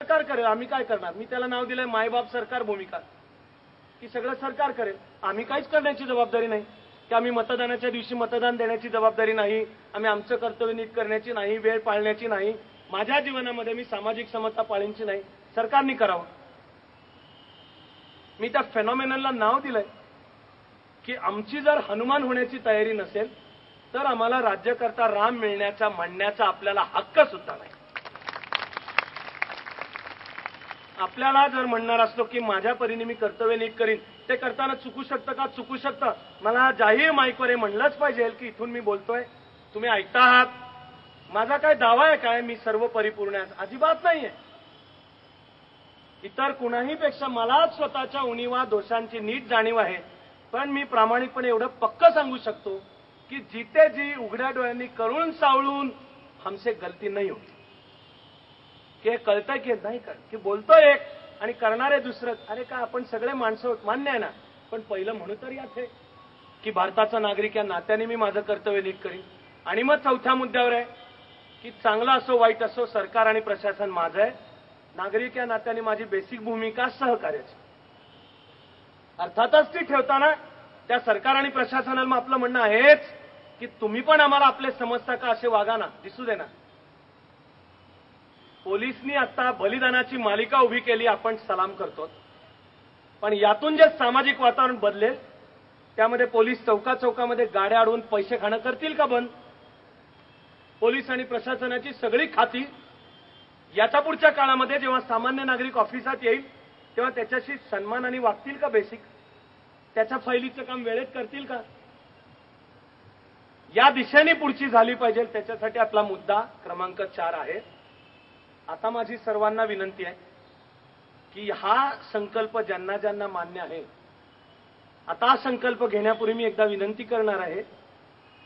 सरकार करेल, आम्ही काय करणार? मी त्याला नाव दिलंय मायबाप सरकार भूमिका, की सगळं सरकार करेल, आम्ही काहीच करण्याची जबाबदारी नाही, की आम्ही मतदानाच्या दिवशी मतदान देण्याची जबाबदारी नाही, आम्ही आमचं कर्तव्य नीट करण्याची नाही, वेळ पाळण्याची नाही, माझ्या जीवनामध्ये मी सामाजिक समता पाळण्याची नाही, सरकारने करावं. मी त्या फेनॉमेनलला नाव दिलंय की आमची जर हनुमान होण्याची तयारी नसेल तर आम्हाला राज्यकर्ता राम मिळण्याचा म्हणण्याचा आपल्याला हक्क सुद्धा नाही. आपल्याला जर म्हणणार असलो की माझ्या परीने मी कर्तव्य नीट करीन, ते करताना चुकू शकतं का? चुकू शकतं. मला जाहीर माईकवर हे म्हणलंच पाहिजे की इथून मी बोलतोय, तुम्ही ऐकता आहात, माझा काय दावा आहे काय मी सर्व परिपूर्ण आहे? अजिबात नाहीये. इतर कुणाही पेक्षा मला स्वतःच्या उणीवा दोषांची नीट जाणीव आहे, पण मी प्रामाणिकपणे एवढं पक्क सांगू शकतो की जिथे जी उघड्या डोळ्यांनी करून सावळून हमसे गलती नाही होती. की कळतंय की नाही कळत, की बोलतोय एक आणि करणारे दुसरं. अरे का आपण सगळे माणसं मान्य आहे ना, पण पहिलं म्हणू तर यात आहे की भारताचा नागरिक या नात्याने मी माझं कर्तव्य नीट करीन. आणि मग चौथ्या मुद्द्यावर आहे की चांगलं असो वाईट असो सरकार आणि प्रशासन माझं आहे, नागरिक या नात्याने माझी बेसिक भूमिका सहकार्याची. अर्थातच ती ठेवताना त्या सरकार आणि प्रशासनाला मग आपलं म्हणणं आहेच की तुम्ही पण आम्हाला आपले समजता का असे वागा ना, दिसू दे ना. पोलिसनी आता बलिदानाची मालिका उभी केली, आपण सलाम करतो, पण यातून जे सामाजिक वातावरण बदलेल त्यामध्ये पोलीस चौकामध्ये गाड्या अडवून पैसे खाणं करतील का बंद? पोलीस आणि प्रशासनाची सगळी खाती याच्या पुढच्या काळामध्ये जेव्हा सामान्य नागरिक ऑफिसात येईल तेव्हा त्याच्याशी सन्मानाने वागतील का? बेसिक त्याच्या फायलीचं काम वेळेत करतील का? या दिशेने पुढची झाली पाहिजे. त्याच्यासाठी आपला मुद्दा क्रमांक 4 आहे. आता माझी सर्वांना विनंती आहे की हा संकल्प ज्यांना ज्यांना मान्य आहे, आता हा संकल्प घेण्यापूर्वी मी एकदा विनंती करणार आहे,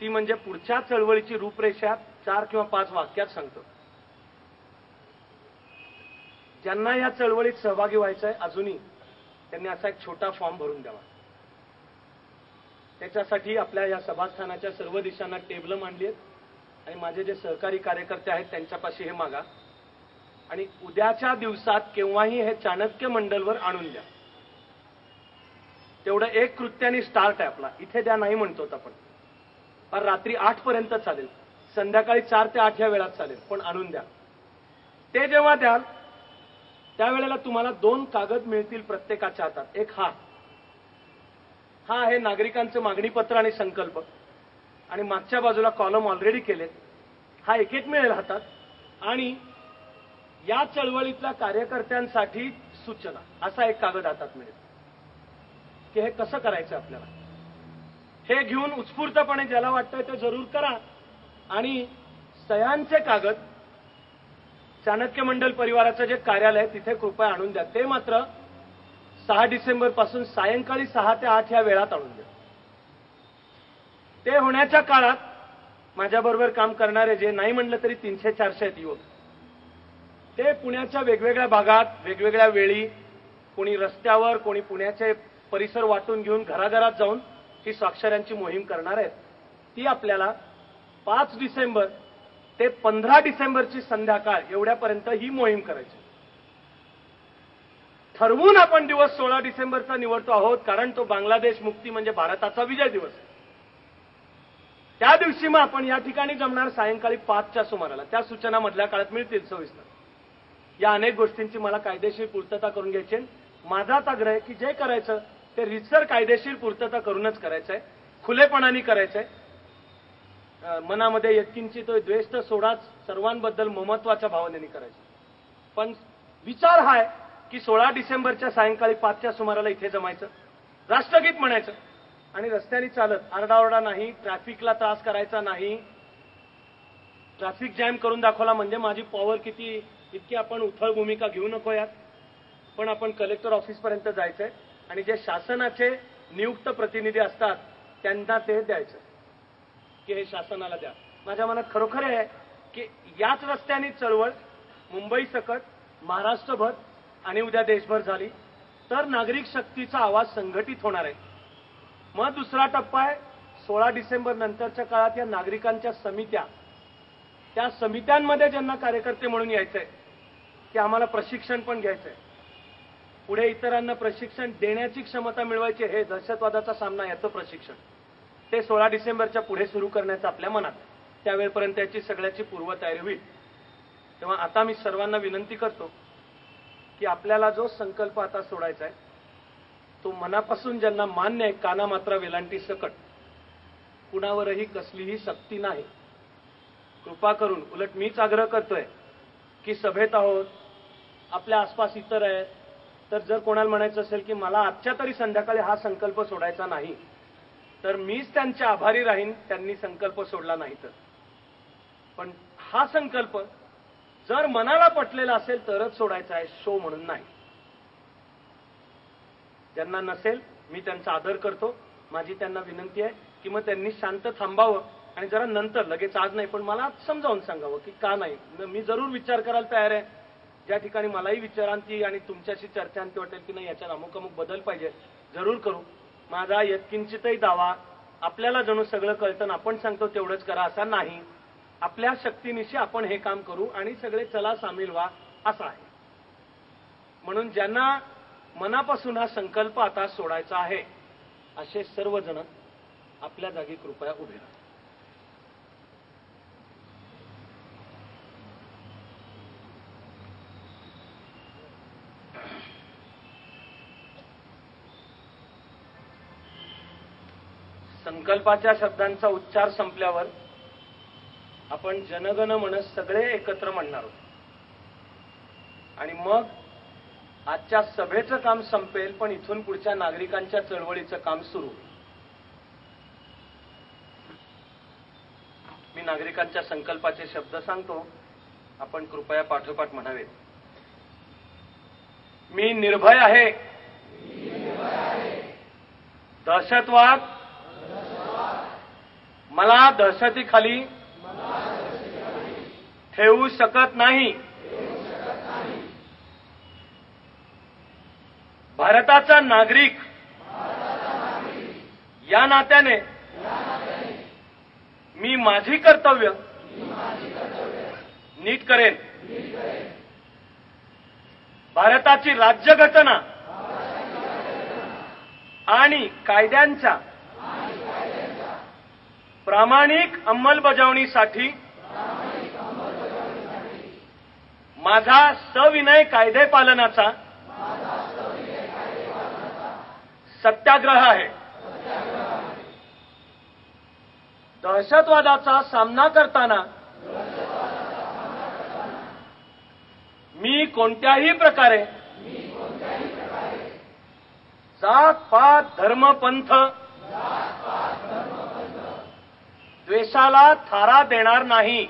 ती म्हणजे पुढच्या चळवळीची रूपरेषा 4 किंवा 5 वाक्यात सांगतो. ज्यांना या चळवळीत सहभागी व्हायचं आहे अजूनही त्यांनी असा एक छोटा फॉर्म भरून द्यावा. त्याच्यासाठी आपल्या या सभास्थानाच्या सर्व दिशांना टेबलं मांडली आहेत आणि माझे जे सहकारी कार्यकर्ते आहेत त्यांच्यापाशी हे मागा आणि उद्याच्या दिवसात केव्हाही हे चाणक्य मंडलवर आणून द्या. तेवढं एक कृत्याने स्टार्ट आहे आपला. इथे द्या नाही म्हणतो आपण, पण रात्री 8 पर्यंत चालेल, संध्याकाळी 4 ते 8 या वेळात चालेल, पण आणून द्या. ते जेव्हा द्याल त्यावेळेला तुम्हाला 2 कागद मिळतील प्रत्येकाच्या हातात. एक हा आहे नागरिकांचं मागणीपत्र आणि संकल्प, आणि मागच्या बाजूला कॉलम ऑलरेडी केलेत, हा एक मिळेल हातात. आणि या चळवळीतल्या कार्यकर्त्यांसाठी सूचना असा एक कागद हातात मिळेल की हे कसं करायचं आपल्याला. हे घेऊन उत्स्फूर्तपणे ज्याला वाटतंय ते जरूर करा. आणि सह्यांचे कागद चाणक्य मंडल परिवाराचं जे कार्यालय आहे तिथे कृपया आणून द्या. ते मात्र 6 डिसेंबर पासून सायंकाळी 6 ते 8 या वेळात आणून द्या. ते होण्याच्या काळात माझ्याबरोबर काम करणारे जे नाही म्हणलं तरी 300-400 आहेत युवक, ते पुण्याच्या वेगवेगळ्या भागात वेगवेगळ्या वेळी, कोणी रस्त्यावर, कोणी पुण्याचे परिसर वाटून घेऊन घराघरात जाऊन ही स्वाक्षऱ्यांची मोहीम करणार आहेत. ती आपल्याला 5 डिसेंबर ते 15 डिसेंबरची संध्याकाळ एवढ्यापर्यंत ही मोहीम करायची. ठरवून आपण दिवस 16 डिसेंबरचा निवडतो आहोत, कारण तो बांगलादेश मुक्ती म्हणजे भारताचा विजय दिवस आहे. त्या दिवशी मग आपण या ठिकाणी जमणार सायंकाळी 5च्या सुमाराला. त्या सूचना मधल्या काळात मिळतील सविस्तर. या अनेक गोष्टींची मला कायदेशीर पूर्तता करून घ्यायची. माझाच आग्रह आहे की जे करायचं ते रीतसर कायदेशीर पूर्तता करूनच करायचंय, खुलेपणाने करायचंय. मनामध्ये यत्किंची तो द्वेष तर सोडाच, सर्वांबद्दल ममत्वाच्या भावनेने करायचं. पण विचार हा आहे की 16 डिसेंबरच्या सायंकाळी 5च्या सुमाराला इथे जमायचं, राष्ट्रगीत म्हणायचं आणि रस्त्याने चालत, आरडाओरडा नाही, ट्रॅफिकला त्रास करायचा नाही. ट्रॅफिक जॅम करून दाखवला म्हणजे माझी पॉवर किती, इतकी आपण उथळ भूमिका घेऊ नको यात. पण आपण कलेक्टर ऑफिसपर्यंत जायचंय आणि जे शासनाचे नियुक्त प्रतिनिधी असतात त्यांना ते द्यायचं की हे शासनाला द्या. माझ्या मनात खरोखर आहे की याच रस्त्याने चळवळ मुंबई सकट, महाराष्ट्रभर आणि उद्या देशभर झाली तर नागरिक शक्तीचा आवाज संघटित होणार आहे. मग दुसरा टप्पा आहे 16 डिसेंबर नंतरच्या काळात या नागरिकांच्या समित्या, त्या समित्यांमध्ये ज्यांना कार्यकर्ते म्हणून यायचंय की आम्हाला प्रशिक्षण पण घ्यायचंय, पुढे इतरांना प्रशिक्षण देण्याची क्षमता मिळवायची, हे दहशतवादाचा सामना याचं प्रशिक्षण ते 16 डिसेंबरच्या पुढे सुरू करण्याचं आपल्या मनात, त्यावेळेपर्यंत याची सगळ्याची पूर्वतयारी होईल. तेव्हा आता मी सर्वांना विनंती करतो की आपल्याला जो संकल्प आता सोडायचा आहे तो मनापासून ज्यांना मान्य आहे, काना मात्रा वेलांटी सकट, कुणावरही कसलीही सक्ती नाही, कृपा करून, उलट मीच आग्रह करतोय की सभेत आहोत, आपल्या आसपास इतर आहेत, तर जर कोणाला म्हणायचं असेल की मला आजच्या तरी संध्याकाळी हा संकल्प सोडायचा नाही, तर मीच त्यांचे आभारी राहीन त्यांनी संकल्प सोडला नाही तर. पण हा संकल्प जर मनाला पटलेला असेल तरच सोडायचा आहे, शो म्हणून नाही. ज्यांना नसेल मी त्यांचा आदर करतो, माझी त्यांना विनंती आहे की मग त्यांनी शांत थांबावं आणि जरा नंतर, लगेच आज नाही पण मला समजावून सांगावं की का नाही. मी जरूर विचार करायला तयार आहे, ज्या ठिकाणी मलाही विचारांती आणि तुमच्याशी चर्चांती वाटेल की नाही याच्यात अमुक अमुक बदल पाहिजे, जरूर करू. माझा यत्किंचितही दावा, आपल्याला जणू सगळं कळतं आपण सांगतो तेवढंच करा असा नाही, आपल्या शक्तीनिशी आपण हे काम करू आणि सगळे चला सामील व्हा असं आहे. म्हणून ज्यांना मनापासून हा संकल्प आता सोडायचा आहे असे सर्वजण आपल्या जागी कृपया उभे राहा. संकल्पाच्या शब्दांचा उच्चार संपल्यावर आपण जनगण मन सगळे एकत्र म्हणणार आहोत आणि मग आजच्या सभेचं काम संपेल, पण इथून पुढच्या नागरिकांच्या चळवळीचं काम सुरू. मी नागरिकांच्या संकल्पाचे शब्द सांगतो, आपण कृपया पाठोपाठ म्हणावेत. मी निर्भय आहे, दहशतवाद मला दहशतीखाली ठेवू शकत नाही. भारताचा नागरिक या नात्याने मी माझी कर्तव्य नीट करेन. भारताची राज्यघटना आणि कायद्यांच्या प्रामाणिक अंमलबजावणीसाठी माझा सविनय कायदे पालनाचा सत्याग्रह आहे. दहशतवादाचा सामना करताना मी कोणत्याही प्रकारे जात पात धर्म पंथ द्वेषाला थारा देणार नाही.